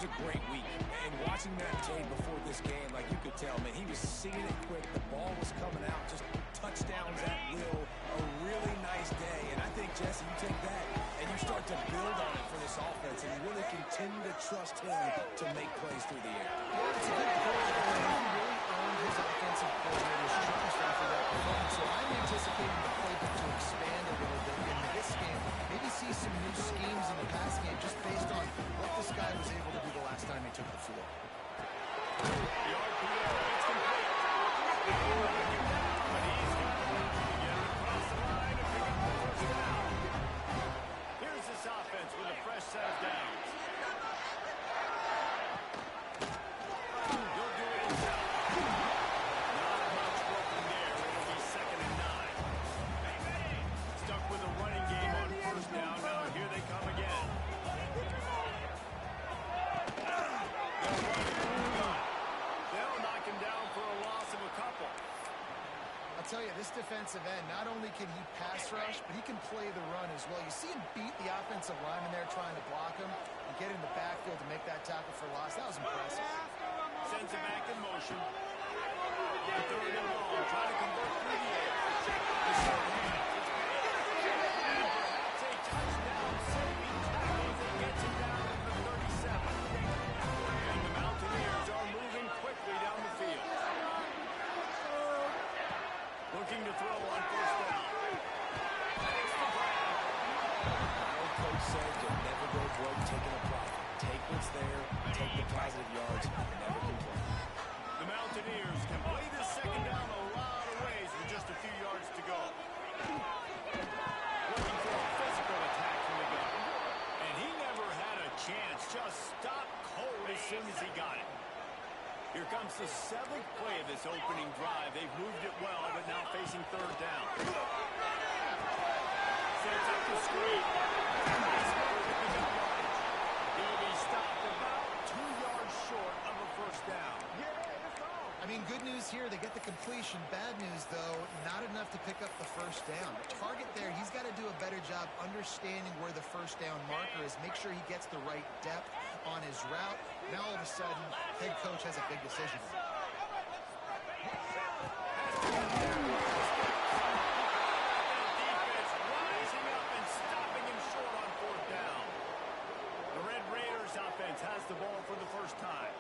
a great week. And watching that tape before this game, like you could tell, man, he was seeing it quick. The ball was coming out, just touchdowns at will. A really nice day. And I think, Jesse, you take that and you start to build on it for this offense, and you really continue to trust him to make plays through the air. Yeah, it's a good point. He really earned his offensive coordinator's trust after that performance. So I'm anticipating the playbook to expand a little bit in this game. Maybe see some new schemes in the pass game just based on what this guy was able to do the last time he took the field. Here's this offense with a fresh set of downs. He'll do it himself. Not much working there. It'll be 2nd and 9. Stuck with a running game on 1st down. Now here they come again. They'll knock him down for a loss of a couple. I'll tell you, this defensive end, not only can he pass rush, but he can play the run as well. You see him beat the offensive lineman there trying to block him and get in the backfield to make that tackle for loss. That was impressive. Sends him back in motion. 3rd and long. Trying to convert through the air. Perhaps a touchdown saving tackle as it gets him down to the 37. And the Mountaineers are moving quickly down the field. Looking to throw on 1st down. My old coach said you'll never go broke taking a profit. Take what's there, take the positive yards, never complain. The Mountaineers can play this 2nd down a lot of ways with just a few yards to go. Looking for a physical attack from the gun. And he never had a chance. Just stopped cold as soon as he got it. Here comes the 7th play of this opening drive. They've moved it well, but now facing 3rd down. Sets up the screen. He'll be stopped about 2 yards short of a 1st down. I mean, good news here, they get the completion. Bad news, though, not enough to pick up the 1st down. The target there, he's got to do a better job understanding where the 1st down marker is, make sure he gets the right depth on his route. Now, all of a sudden, head coach has a big decision. Defense rising up and stopping him short on 4th down. The Red Raiders offense has the ball for the first time.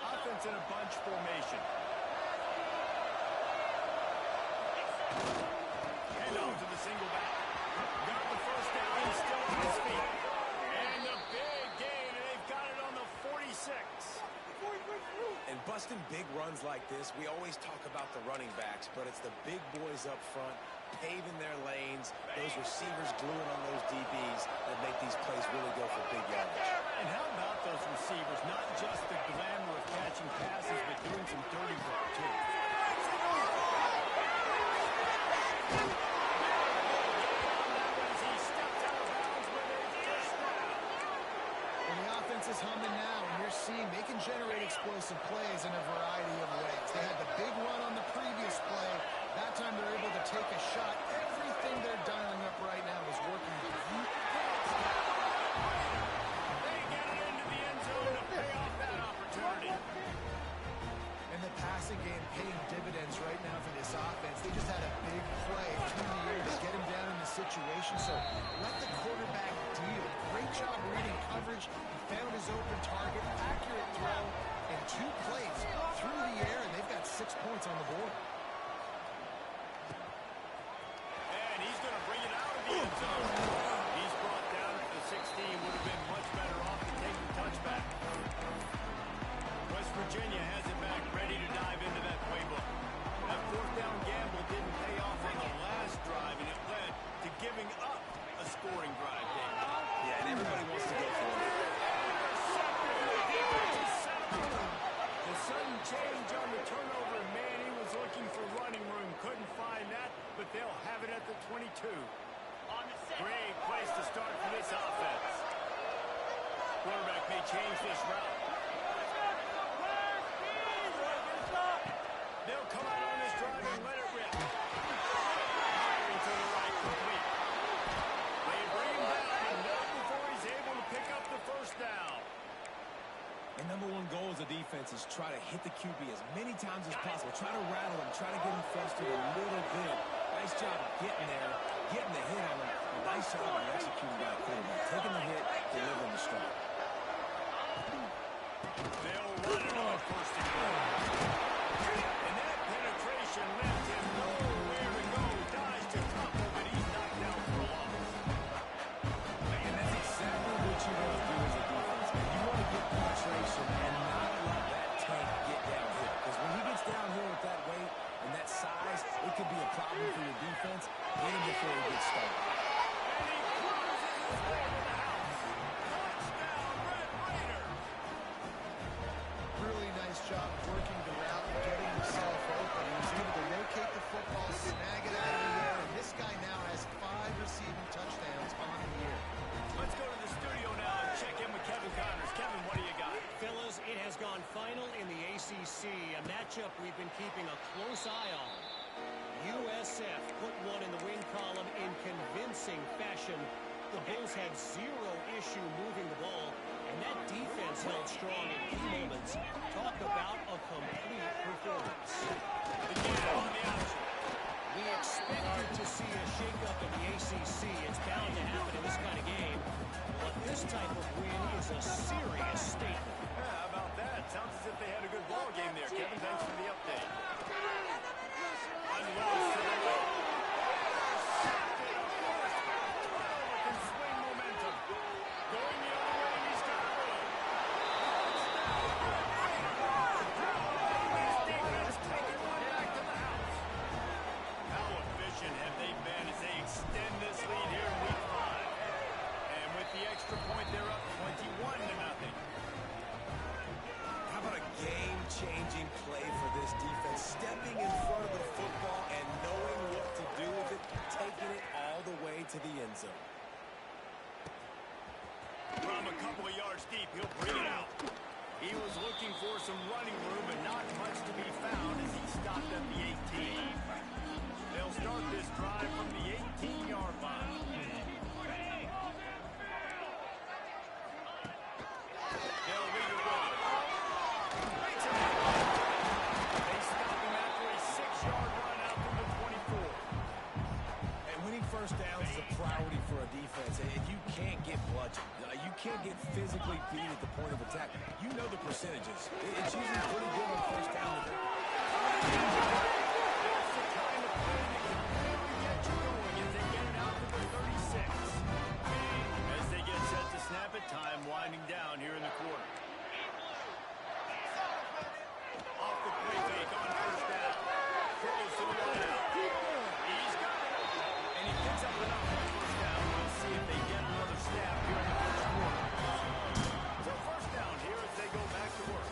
Offense in a bunch formation. Hand off to the single back. Got the 1st down. He's still on his feet. And the big gain. And they've got it on the 46. And busting big runs like this, we always talk about the running backs, but it's the big boys up front, paving their lanes, those receivers gluing on those DBs that make these plays really go for big yardage. And how about those receivers? Not just the glamour of catching passes, but doing some dirty work, too. Is humming now, and you're seeing they can generate explosive plays in a variety of ways. They had the big run on the previous play. That time they're able to take a shot. Everything they're dialing up right now is working. They get it into the end zone to pay off that opportunity. And the passing game paying dividends right now for this offense. They just had a big play through the air to get him down in the situation. So let the quarterback deal. Great job reading coverage. Found his open target, accurate throw, and 2 plays through the air, and they've got 6 points on the board. And he's going to bring it out of the end zone. He's brought down to the 16. Would have been much better off to take the touchback. West Virginia has it back, ready to dive into that playbook. That 4th down gamble didn't pay off on the last drive, and it led to giving up a scoring drive, Dave. Yeah, and everybody wants to go for it. The sudden change on the turnover, man, he was looking for running room, couldn't find that, but they'll have it at the 22. Great place to start for this offense. Quarterback may change this route. They'll come out on this drive and let it rip. Firing to the right, complete. They bring him down, and not before he's able to pick up the first down. The number one goal as a defense is try to hit the QB as many times as possible. Try to rattle him. Try to get him frustrated a little bit. Nice job of getting there, getting the hit on him. A nice job of executing that quarterback. Taking the hit, delivering the strike. They'll run it on first and goal. And that penetration left him nowhere to go. Dies to Taco, but he's knocked down for a loss. And that's exactly what you want to do as a defense. You want to get penetration and not let that tank get downhill. Because when he gets downhill with that weight and that size, it could be a problem for your defense. Get him before he gets started. And he cruises his way to the house. Touchdown, Red Raider. Really nice job working the route and getting himself open. He was able to locate the football, snag it out of the air, and this guy now has 5 receiving touchdowns on the year. Let's go to the studio now and check in with Kevin Connors. Kevin, what do you got? Fellas, it has gone final in the ACC, a matchup we've been keeping a close eye on. USF put one in the win column in convincing fashion. The Bulls had 0 issue moving the ball, and that defense held strong in key moments. Talk about a complete performance. Again, on the option. We expected to see a shakeup in the ACC. It's bound to happen in this kind of game. But this type of win is a serious statement. Yeah, how about that? Sounds as if they had a good ball game there. Kevin, thanks for the update. Unloads to the right. Can swing momentum. Going the other way, and he's got room. His defense taking one back to the house. How efficient have they been as they extend this lead here in week 5? And with the extra point, they're up 21-0. How about a game-changing play for this defense? Stepping in front of the football and knowing what to do with it, taking it all the way to the end zone. From a couple of yards deep, he'll bring it out. He was looking for some running room, but not much to be found as he stopped at the 18. They'll start this drive from the 18-yard line. They'll lead it with it. They stop him after a 6-yard run out from the 24. And winning first downs is a priority for a defense, and you can't get bludgeoned. You can't get physically beat at the point of attack. You know the percentages. It's usually pretty good on first down. That's the kind of play that can really get you going as they get it out to the 36. As they get set to snap it, time winding down here in the quarter. Off the play fake on first down. Throws to the wide out. He's got it. And he picks up enough on first down. We'll see if they get another snap here in the first quarter. So first down here as they go back to work.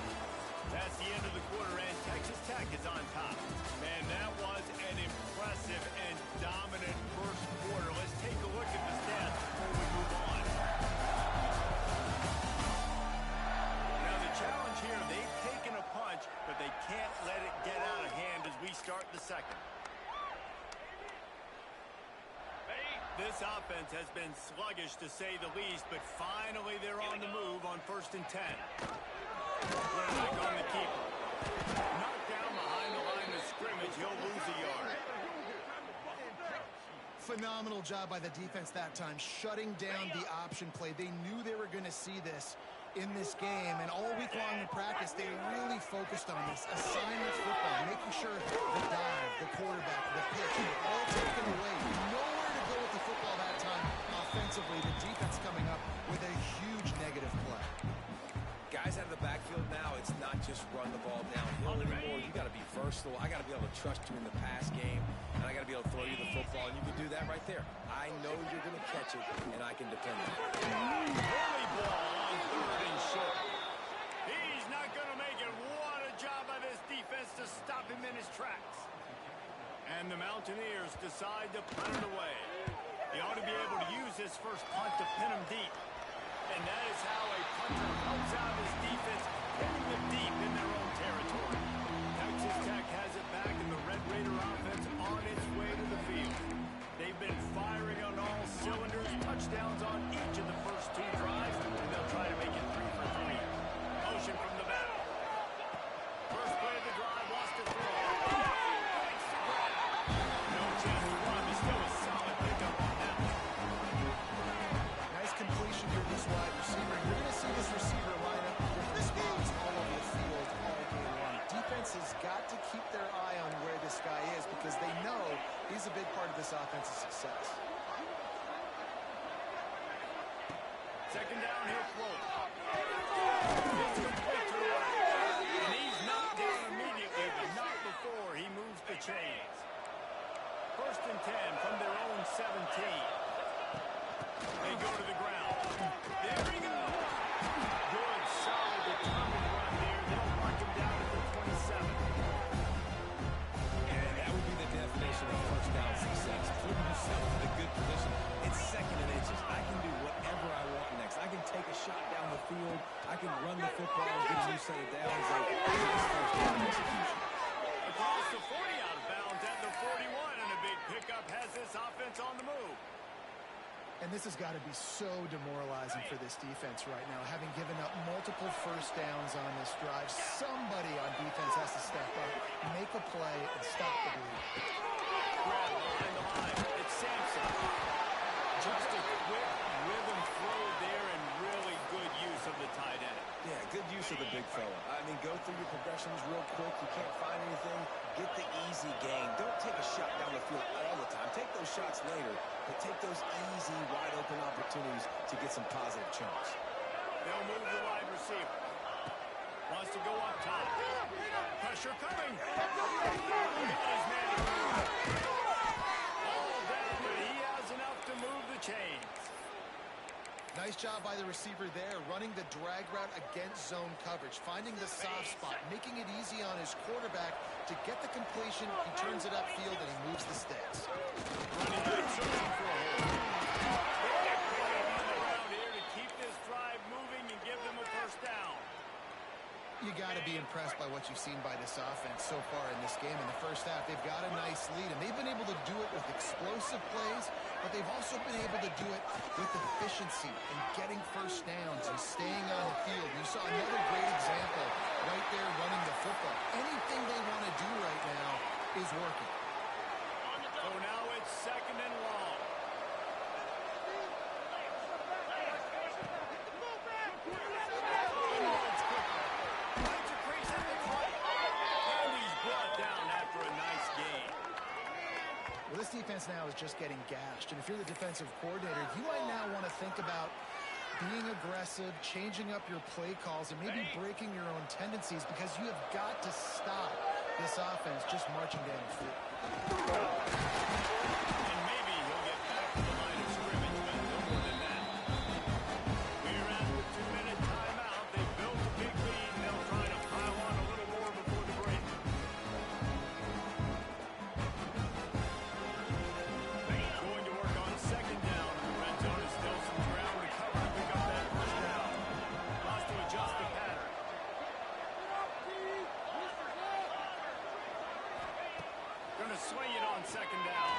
That's the end of the quarter, and Texas Tech is on top. Man, that was an impressive and dominant first quarter. Let's take a look at the stats before we move on. Now the challenge here, they've taken a punch, but they can't let it get out of hand as we start the second. This offense has been sluggish to say the least, but finally they're on the move on 1st and 10. Quarterback on the keeper. Knocked down behind the line of scrimmage. He'll lose a yard. Phenomenal job by the defense that time, shutting down the option play. They knew they were going to see this in this game, and all week long in practice, they really focused on this. Assignment football, making sure the dive, the quarterback, the pitch, all taken away. Nowhere to go with the football that time offensively. The defense coming up with a huge negative play. Guys out of the backfield now, it's not just run the ball downhill anymore. You got to be versatile. I got to be able to trust you in the pass game, and I got to be able to throw you the football, and you can do that right there. I know you're going to catch it, and I can depend on it. Early ball on 3rd and short. He's not going to make it. What a job by this defense to stop him in his tracks. And the Mountaineers decide to punt it away. He ought to be able to use his first punt to pin him deep. And that is how a punter helps out his defense, pinning them deep in their own territory. Texas Tech has it back Raider offense on its way to the field. They've been firing on all cylinders, touchdowns on each of the first 2 drives, and they'll try to make it 3 for 3. Motion from the back. First play of the drive, lost to throw. Makes the grab. No chance to run, but still a solid pickup on that one. Nice completion here, this wide receiver. You're going to see this receiver line up with this moves all over the field all game long. Defense has got to keep their eye on where this guy is because they know he's a big part of this offense's success. Second down, he'll throw it. It's complete to the right. And he's knocked down immediately, but not before he moves the chains. First and 10 from their own 17. They go to the ground. There he goes. Good, solid, determined run there. They'll mark him down at the 27. And that would be the definition of first down success. Putting yourself in a good position. It's second and inches. I can do whatever I want next. I can take a shot down the field. I can run the football and get a new set of downs. Like, it's first down execution. Across the 40, out of bounds at the 41, and a big pickup has this offense on the move. And this has got to be so demoralizing for this defense right now. Having given up multiple first downs on this drive, somebody on defense has to step up, make a play, and stop the bleed. Grab behind the line. It's Sampson. Just a quick rhythm throw there and really good use of the tight end. Yeah, good use of the big fella. I mean, go through your progressions real quick. You can't find anything. Get the easy gain. Don't take a shot down the field all the time. Take those shots later, but take those easy, wide-open opportunities to get some positive chunks. They'll move the wide receiver. Wants to go up top. Pressure coming. Got his man. All down, but he has enough to move the chains. Nice job by the receiver there, running the drag route against zone coverage, finding the soft spot, making it easy on his quarterback to get the completion. He turns it upfield, and he moves the sticks. Running back searching for a hole. On the ground here to keep this drive moving and give them a first down. You got to be impressed by what you've seen by this offense so far in this game. In the first half, they've got a nice lead, and they've been able to do it with explosive plays, but they've also been able to do it with efficiency and getting first downs and staying on the field. You saw another great example right there running the football. Anything they want to do right now is working. So now it's second and long. Well, this defense now is just getting gashed. And if you're the defensive coordinator, you might now want to think about being aggressive, changing up your play calls, and maybe breaking your own tendencies because you have got to stop this offense just marching down the field. And maybe he'll get back to the line of scrimmage, but no more than that. We're at the 2-minute timeout. They built a big lead, and they'll try to pile on a little more before the break. Going to work on second down. The red zone is still some ground to cover to pick up that first down. Lost to adjust the pattern. Going to swing it on second down.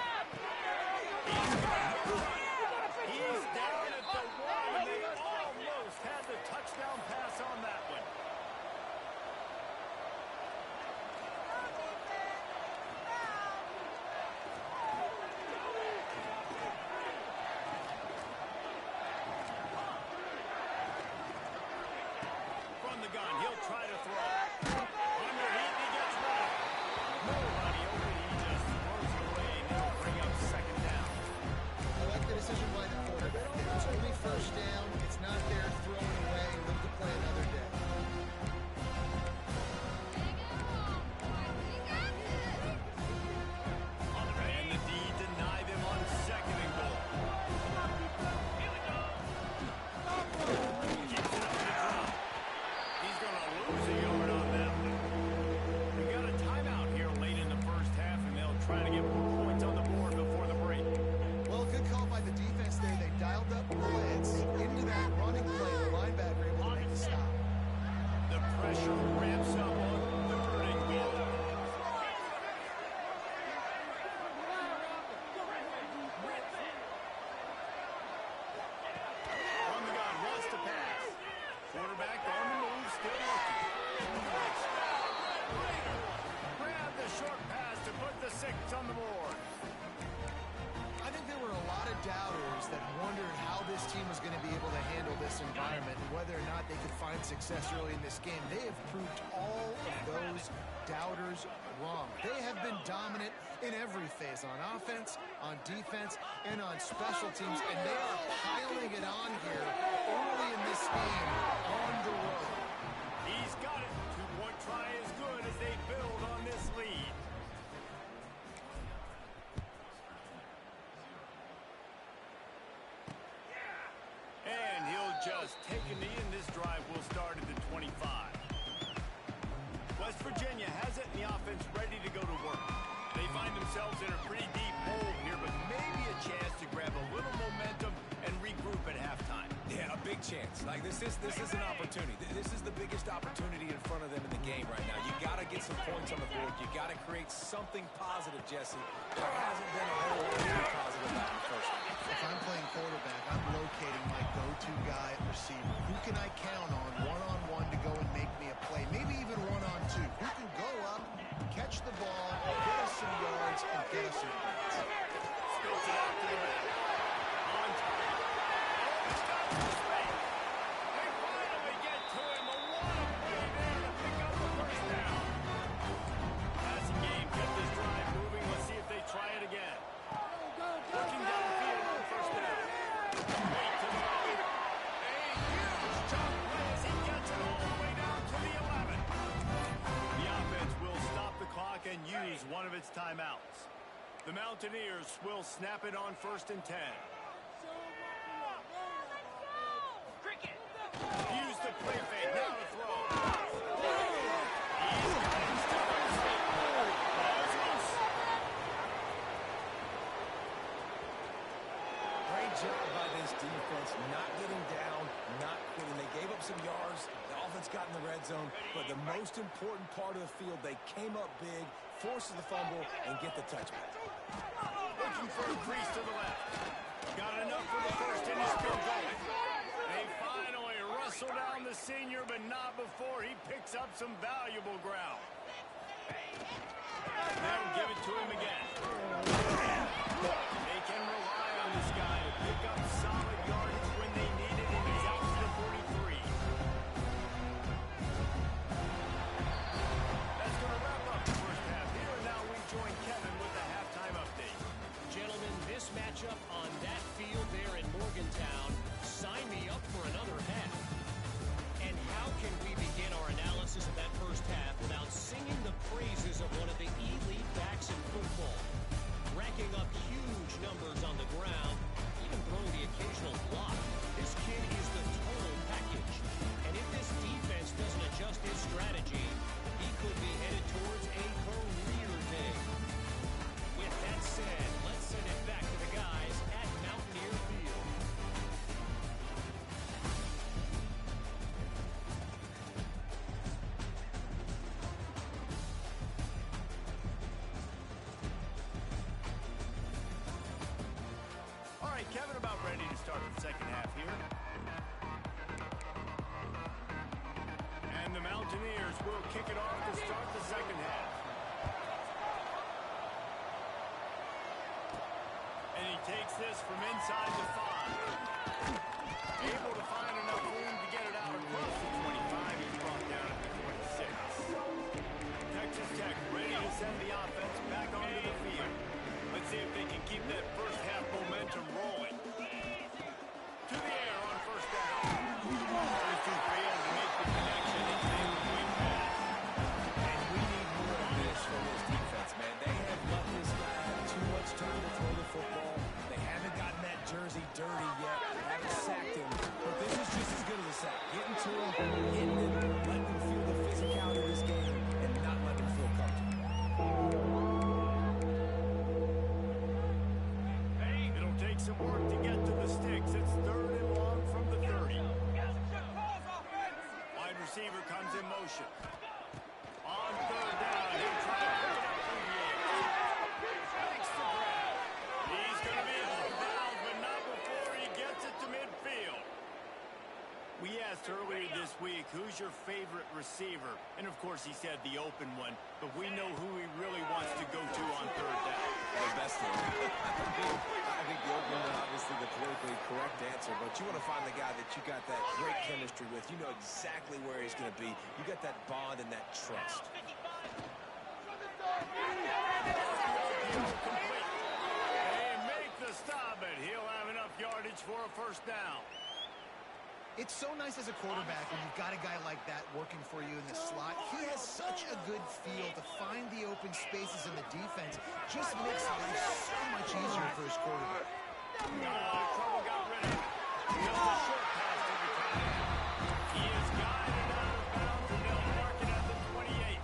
they could find success early in this game. They have proved all of those doubters wrong. They have been dominant in every phase, on offense, on defense, and on special teams, and they are piling it on here early in this game on the road. He's got it. Two-point try is good as they build on this lead. And he'll just take a knee, and this drive will start at the 25. West Virginia has it, and the offense ready to go to work. They find themselves in a pretty deep hole here, but maybe a chance to grab a little momentum and regroup at halftime. Yeah, a big chance. Like, this is an opportunity. This is the biggest opportunity in front of them in the game right now. You got to get some points on the board. You got to create something positive, Jesse. There hasn't been a whole lot of positive about the first one. If I'm playing quarterback, I'm locating my go-to guy at receiver. Who can I count on one-on-one to go and make me a play? Maybe even one-on-two. Who can go up, catch the ball, get us some yards, and get us some points? Spills it out to the back. On time. They finally get to him. A lot of play there to pick up the first down. Passing game kept this drive moving. Let's see if they try it again. Looking downfield on first down. Wait to the right. A huge jump play as he gets it all the way down to the 11. The offense will stop the clock and use one of its timeouts. The Mountaineers will snap it on 1st and 10. Use the play fake. Now to throw. He's got him still on his feet. Ball's loose. Great job by this defense, not getting down, not quitting. They gave up some yards. The offense got in the red zone, but the most important part of the field, they came up big, forces the fumble, and get the touchback. Looking for a crease to the left. Got enough for the first, and he's still going. They finally wrestle down the senior, but not before he picks up some valuable ground. They'll give it to him again. They can rely on this guy to pick up solid yardage when they need it, and he's out to the 43. That's going to wrap up the first half here, and now we join Kevin with the halftime update. Gentlemen, this matchup on that field there in Morgantown, sign me up for another half. And how can we begin our analysis of that first half without singing the praises of one of the elite backs in football? Racking up huge numbers on the ground, even throwing the occasional block. This kid is the total package. And if this defense doesn't adjust its strategy, he could be headed towards a career day. With that said, let's send it back to the guys at Mountaineer Field. All right, Kevin, about ready to start the second half here. And the Mountaineers will kick it off to start the second half. And he takes this from inside the 5. Able to find enough room to get it out across the 25. He's brought down at the 26. Texas Tech ready to send the offense back onto the field. Let's see if they can keep that first half momentum rolling. To the air on first down. First two failed to make the connection. It's a quick pass. And we need more of this from this defense, man. They have let this guy have too much time to throw the football. They haven't gotten that jersey dirty yet. They haven't sacked him. But this is just as good as a sack. Getting to him, hitting him, letting him feel the physicality of this game, and not letting him feel comfortable. It'll take some work to get to the sticks. It's 3rd and long from the 30. Wide receiver comes in motion. On 3rd down, he'll try to pick it up through the air. Makes the grab. He's going to be out of bounds, but not before he gets it to midfield. We asked earlier this week, who's your favorite receiver? And, of course, he said the open one, but we know who he really wants to go to on 3rd down. The best one. I think the open one, obviously, the politically correct answer. answer, but you want to find the guy that you got that great chemistry with. You know exactly where he's going to be. You got that bond and that trust. They make the stop, but he'll have enough yardage for a first down. It's so nice as a quarterback when you've got a guy like that working for you in the slot. He has such a good feel to find the open spaces in the defense. Just makes life so much easier for his quarterback. Got out of trouble, got rid of it. Just a short pass to the tight end. He is guided out of bounds, and they'll mark it at the 28.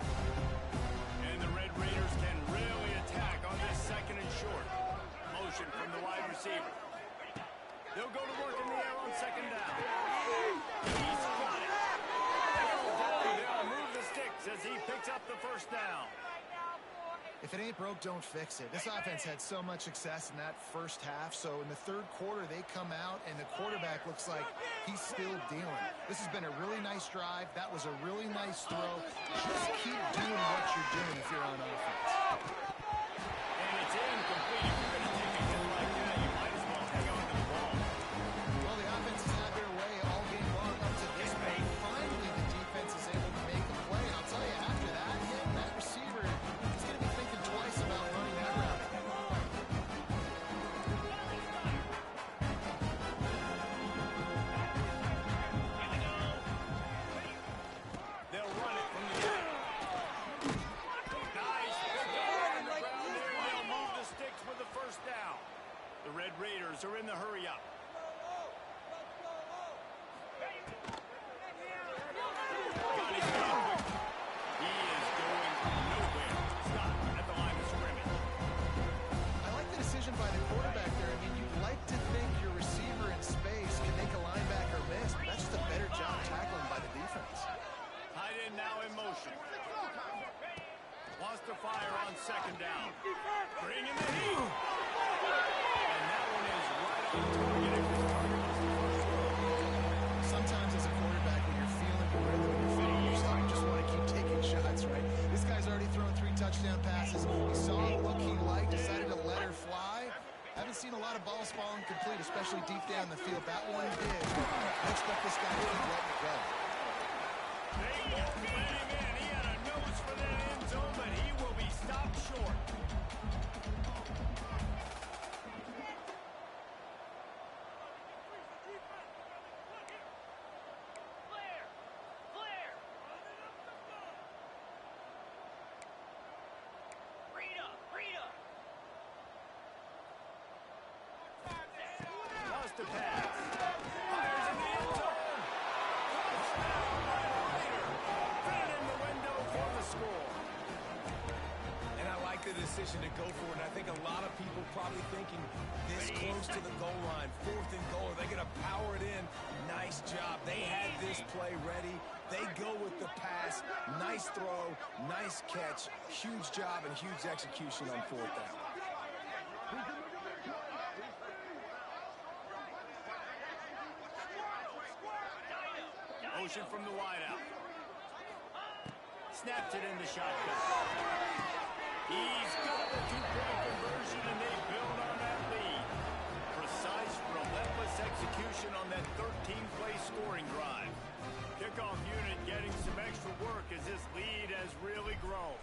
And the Red Raiders can really attack on this second and short. Motion from the wide receiver. They'll go to work in the air on second down. He's got it. They'll move the sticks as he picks up the first down. If it ain't broke, don't fix it. This offense had so much success in that first half, so in the third quarter, they come out, and the quarterback looks like he's still dealing. This has been a really nice drive. That was a really nice throw. Just keep doing what you're doing if you're on offense. And it's incomplete. If you're going to take a hit like that, you might as well hang on to the ball. Well, the offense has had their way all game long up to this point. Finally, the defense is able to make a play. And I'll tell you, after that hit, that receiver is going to be thinking twice about running that route again. They'll run it from the back. Nice pick up on the ground there. They'll move the sticks with the first down. The Red Raiders are in the hurry-up. Got his man quick. He is going nowhere. Stop at the line of scrimmage. I like the decision by the quarterback there. I mean, you'd like to think your receiver in space can make a linebacker miss, but that's just a better job tackling by the defense. Tight end now in motion. Wants to fire on second down. Bring in the heat. And that one is right on target. If his target was the first one. Sometimes as a quarterback, when you're feeling the rhythm, you're feeling yourself, you just want to keep taking shots, right? This guy's already thrown 3 touchdown passes. He saw the look he liked, decided to let her fly. Haven't seen a lot of balls falling complete, especially deep down the field. That one did. I expect this guy to keep letting it go. They won't let him in. He had a nose for that end zone, but he will be stopped short. Lost a pass. Fires in the end zone. Touchdown, Red Raider. Right in the window for the score. And I like the decision to go for it. And I think a lot of people probably thinking this close to the goal line, 4th and goal, are they going to power it in? Nice job. They had this play ready. They go with the pass. Nice throw, nice catch. Huge job and huge execution on 4th down. Motion from the wideout. Snaps it in the shotgun. He's got the 2-point conversion, and they build on that lead. Precise, relentless execution on that 13-play scoring drive. Kickoff unit getting some extra work as this lead has really grown.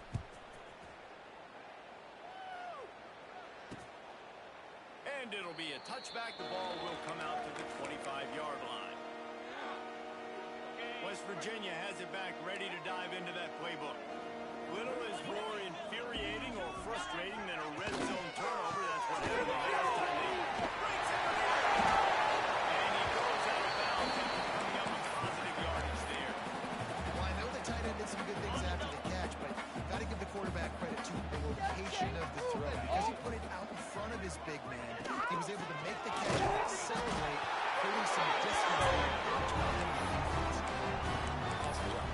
And it'll be a touchback. The ball will come out to the 25-yard line. West Virginia has it back, ready to dive into that playbook. Little is more infuriating or frustrating than a red zone turnover. That's what happened the last time they breaks out of the air. And he goes out of bounds after coming up with positive yardage there. Well, I know the tight end did some good things after the catch, but got to give the quarterback credit to the location of the throw. Because he put it out in front of his big man, he was able to make the catch and accelerate, creating some distance between him and the defense.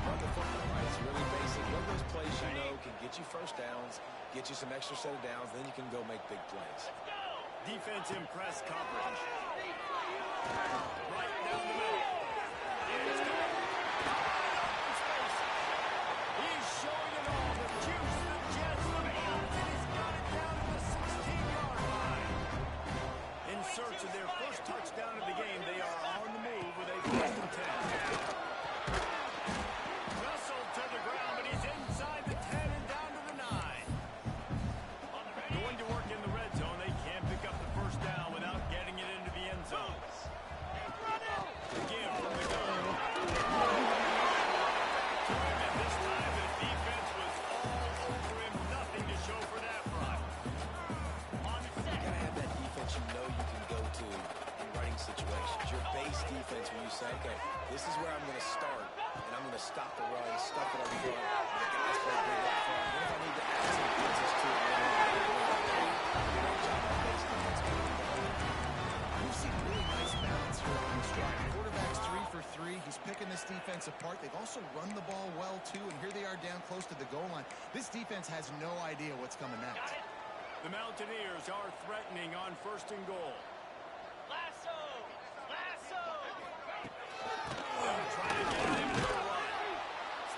Run the football, right? It's really basic. Run those plays you know can get you first downs, get you some extra set of downs, then you can go make big plays. Defense in press coverage. Right down the middle. He's going. He's showing it all. The juice, the jets, the bounce, and he's got it down to the 16-yard line. Inserts after their first touchdown of the game, they are on the move with a 1st and 10. Russell to the ground, but he's inside the 10 and down to the 9. Going to work in the red zone. They can't pick up the first down without getting it into the end zone. Again from the gun. And this time the defense was all over him. Nothing to show for that run. You gotta have that defense you know you can go to in running situations. Your base defense when you say, okay, this is where I'm going to start, and I'm going to stop the run, stuff it up front, the guys play big up front. What if I need to add some pieces to it? We've seen really nice balance here on this drive. Quarterback's 3 for 3. He's picking this defense apart. They've also run the ball well, too, and here they are down close to the goal line. This defense has no idea what's coming next. The Mountaineers are threatening on 1st and goal. Lasso! Lasso! Trying to get him to run.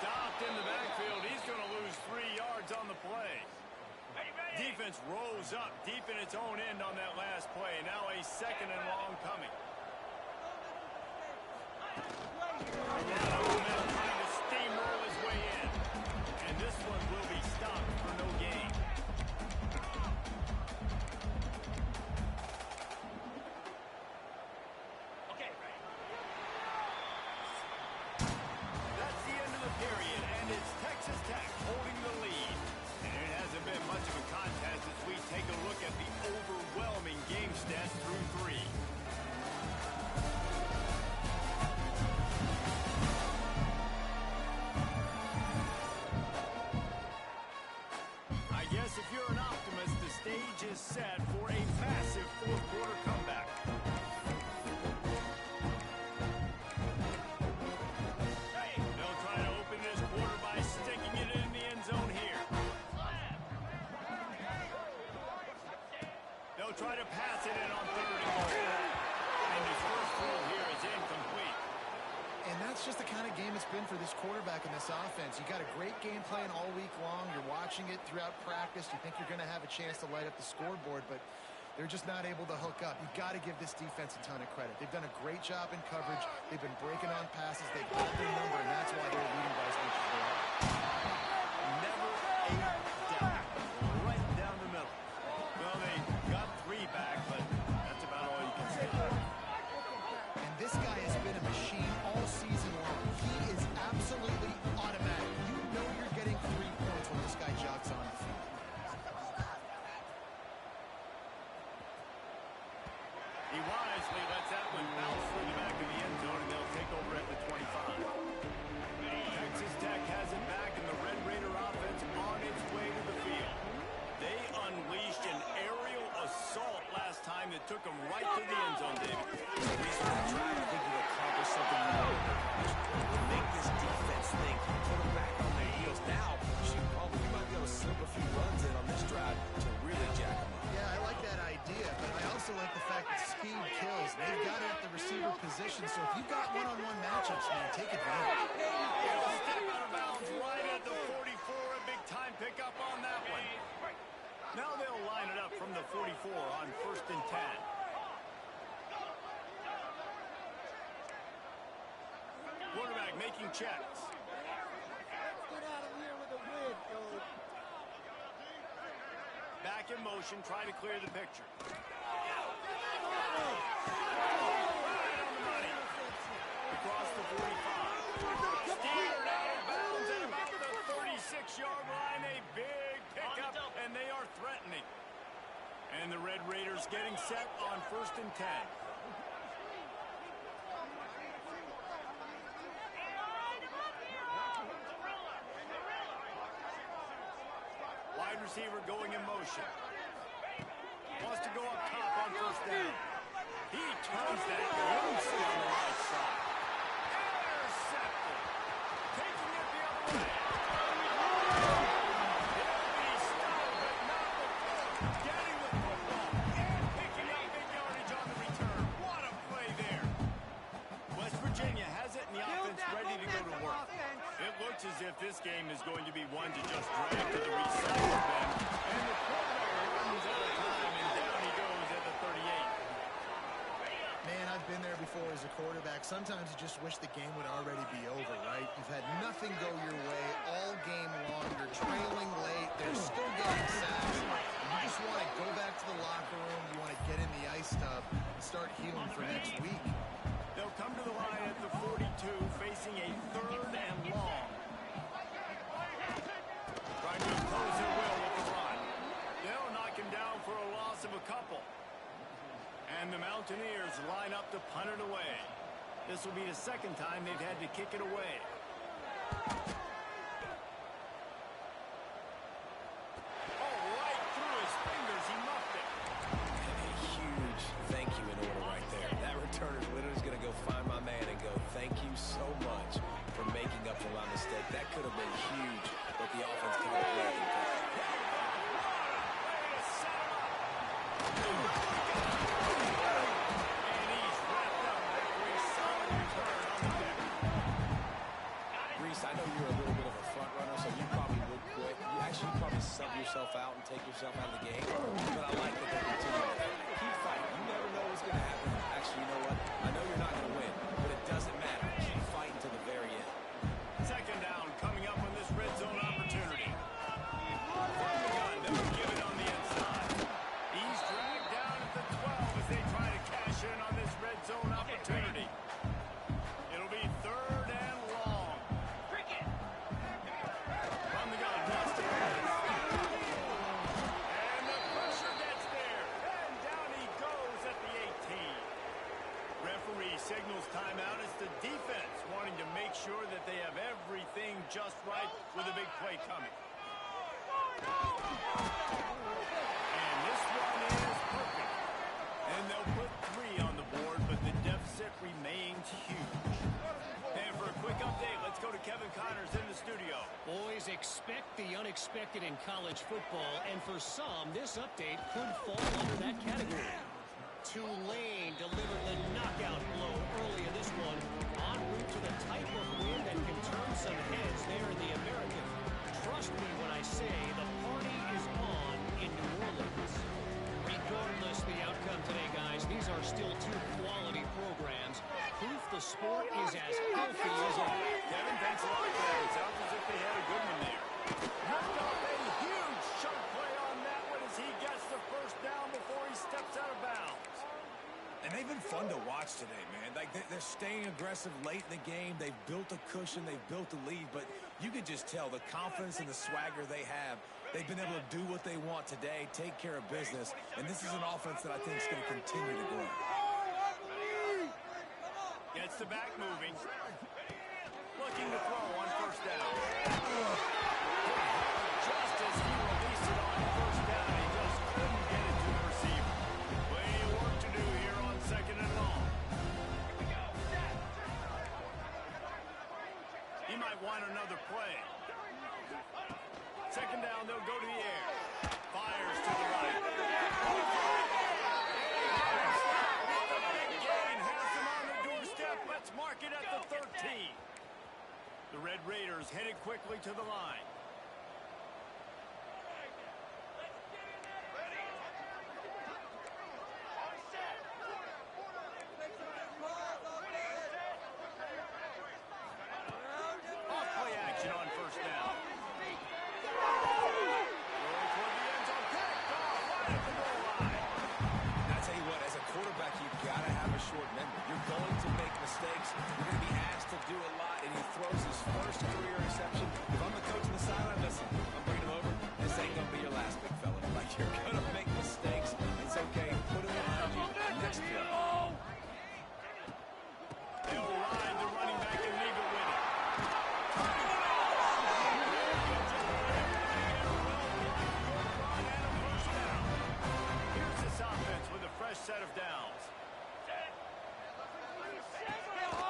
Stopped in the backfield. He's going to lose 3 yards on the play. Defense rose up deep in its own end on that last play. Now a 2nd and long coming. Trying to steamroll his way in. And this one will be stopped for no gain. Okay. That's the end of the period, and it's Texas Tech holding the lead. And it hasn't been much of a contest as we take a look at the overwhelming game stats through 3. I guess if you're an optimist, the stage is set for a massive 4th quarter comeback. They'll try to open this quarter by sticking it in the end zone here. They'll try to pass it in on 3rd and goal. And his first throw here is incomplete. And that's just the kind of game it's been for this quarterback and this offense. You got a great game plan all week long. You're watching it throughout practice. You think you're going to have a chance to light up the scoreboard, but they're just not able to hook up. You've got to give this defense a ton of credit. They've done a great job in coverage. They've been breaking on passes. They've got their number, and that's why they're leading by as much as they are. Never a doubt. Right down the middle. Well, they got 3 back, but that's about all you can say. And this guy has been a machine all season long. He is absolutely automatic. You know you're getting 3 points when this guy jogs on the field. He wisely lets that one bounce through the back of the end zone, and they'll take over at the 25. Texas Tech has it back, and the Red Raider offense on its way to the field. They unleashed an aerial assault last time that took them right to the end zone, David. I think you accomplished something more. Make this defense think, put them back on their heels. Now, you might be able to slip a few runs in on this drive to really jack them up. Yeah, I like that idea, but I also like the fact that speed kills. They've got it at the receiver position, so if you've got one-on-one matchups, man, take advantage. Step out of bounds right at the 44. A big-time pickup on that one. Now they'll line it up from the 44 on 1st and 10. Quarterback making checks. Back in motion, try to clear the picture. Right on the money. Across the 45. Steered out of bounds at about the 36-yard line. A big pickup, and they are threatening. And the Red Raiders getting set on 1st and 10. Wide receiver going in motion. Wants to go up top on 1st down. He turns that loose on the right side. Intercepted. Taking it the other way. He'll be stopped, but not before getting the football and picking up big yardage on the return. What a play there. West Virginia has it, and the offense ready to go to work. It looks as if this game is going to be one to just drag to the recycle bin. And the quarterback runs out of time, and down he goes at the 38. Man, I've been there before as a quarterback. Sometimes you just wish the game would already be over, right? You've had nothing go your way all game long. You're trailing late. They're still getting sacks. You just want to go back to the locker room. You want to get in the ice tub and start healing for next week. They'll come to the line at the 42, facing a 3rd and long. Trying to impose their will with the run. They'll knock him down for a loss of a couple. And the Mountaineers line up to punt it away. This will be the 2nd time they've had to kick it away. Oh, right through his fingers. He muffed it. And a huge thank you in order right there. That returner is literally going to go find my man and go, thank you so much for making up for my mistake. That could have been huge, but the offense could have played. I know you're a little bit of a front runner, so you probably would quit. You actually probably sub yourself out and take yourself out of the game. But I like that they continue to fight. Keep fighting. You never know what's going to happen. Actually, you know what? I know you're not going to win, but it doesn't matter. Keep fighting to the very end. 2nd down coming up on this red zone opportunity. From the gun, they'll give it on the inside. He's dragged down at the 12 as they try to cash in on this red zone opportunity. It'll be 3rd and long. From the gun, lost it. And the pressure gets there. And down he goes at the 18. Referee signals timeout. It's the defense wanting to make sure that they have everything just right with a big play coming. And this one is perfect. And they'll put 3 on the board, but the deficit remains huge. And for a quick update, let's go to Kevin Connors in the studio. Boys, expect the unexpected in college football, and for some, this update could fall under that category. Tulane delivered the knockout blow early in this one, en route to the type of win that can turn some heads there in the American. Trust me when I say the party is on in New Orleans. Regardless the outcome today, guys, these are still 2 quality programs. Proof the sport is as healthy as ever. Kevin, thanks a lot for that. It sounds as if they had a good one there. Ripped off a huge chunk play on that one as he gets the 1st down before he steps out of bounds. And they've been fun to watch today, man. Like they're staying aggressive late in the game. They've built a cushion. They've built a lead. But you could just tell the confidence and the swagger they have. They've been able to do what they want today, take care of business. And this is an offense that I think is going to continue to grow. Gets the back moving. Looking to throw on 1st down. Just as he released it on 1st down, he just couldn't get it to the receiver. Plenty of work to do here on 2nd and long. He might want another play. 2nd down, they'll go to the air. Fires to the right. Gain has him on the doorstep. Let's mark it at the 13. The Red Raiders headed quickly to the line. Off play action on 1st down. Going toward the end zone. Picked off right at the goal line. And I tell you what, as a quarterback, you've got to have a short memory. You're going to make mistakes. You're going to be asked to do a lot, and he throws his first career interception. If I'm the coach on the sideline, listen, I'm bringing him over. This ain't going to be your last, big fella. Like, you're going to make mistakes. It's okay. Put it behind you. Next play. They'll ride the running back and leave it with him. Here's this offense with a fresh set of downs.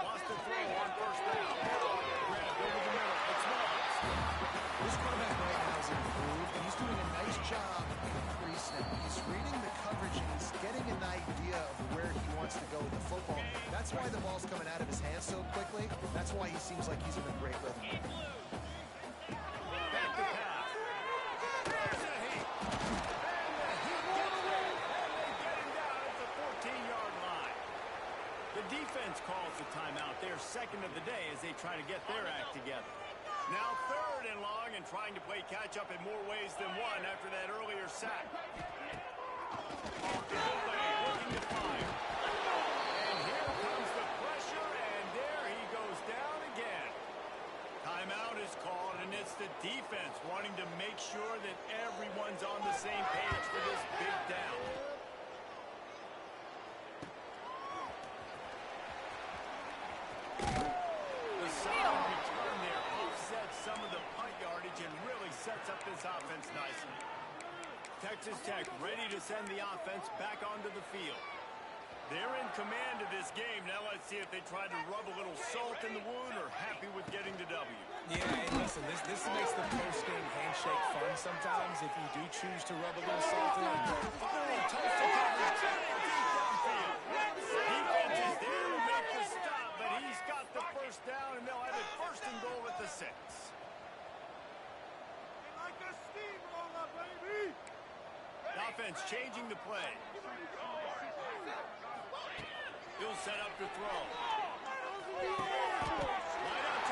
Wants to throw on 1st down. Grabbed over the middle. It's Wallace. This quarterback right now is improved, and he's doing a nice job in pre-snap. He's reading the coverage, and he's getting an idea of where he wants to go with the football. That's why the ball's coming out of his hands so quickly. That's why he seems like he's in a great rhythm. Back to pass. There's a heat. And the heat gets there. And they get him down at the 14-yard line. The defense calls the timeout. Their second of the day as they try to get their act together. Now third and long and trying to play catch-up in more ways than one after that earlier sack. Looking to fire. And here comes the pressure, and there he goes down again. Timeout is called, and it's the defense wanting to make sure that everyone's on the same page for this big down. The solid return there offsets some of the punt yardage and really sets up this offense nicely. Texas Tech ready to send the offense back onto the field. They're in command of this game. Now let's see if they try to rub a little salt in the wound or happy with getting the W. Yeah, and listen, this makes the post-game handshake fun sometimes if you do choose to rub a little salt in. Defense is there to make the stop, but he's got the first down, and they'll have it first and goal at the 6. Like a steamroller, baby! The offense changing the play. He'll set up to throw. Line up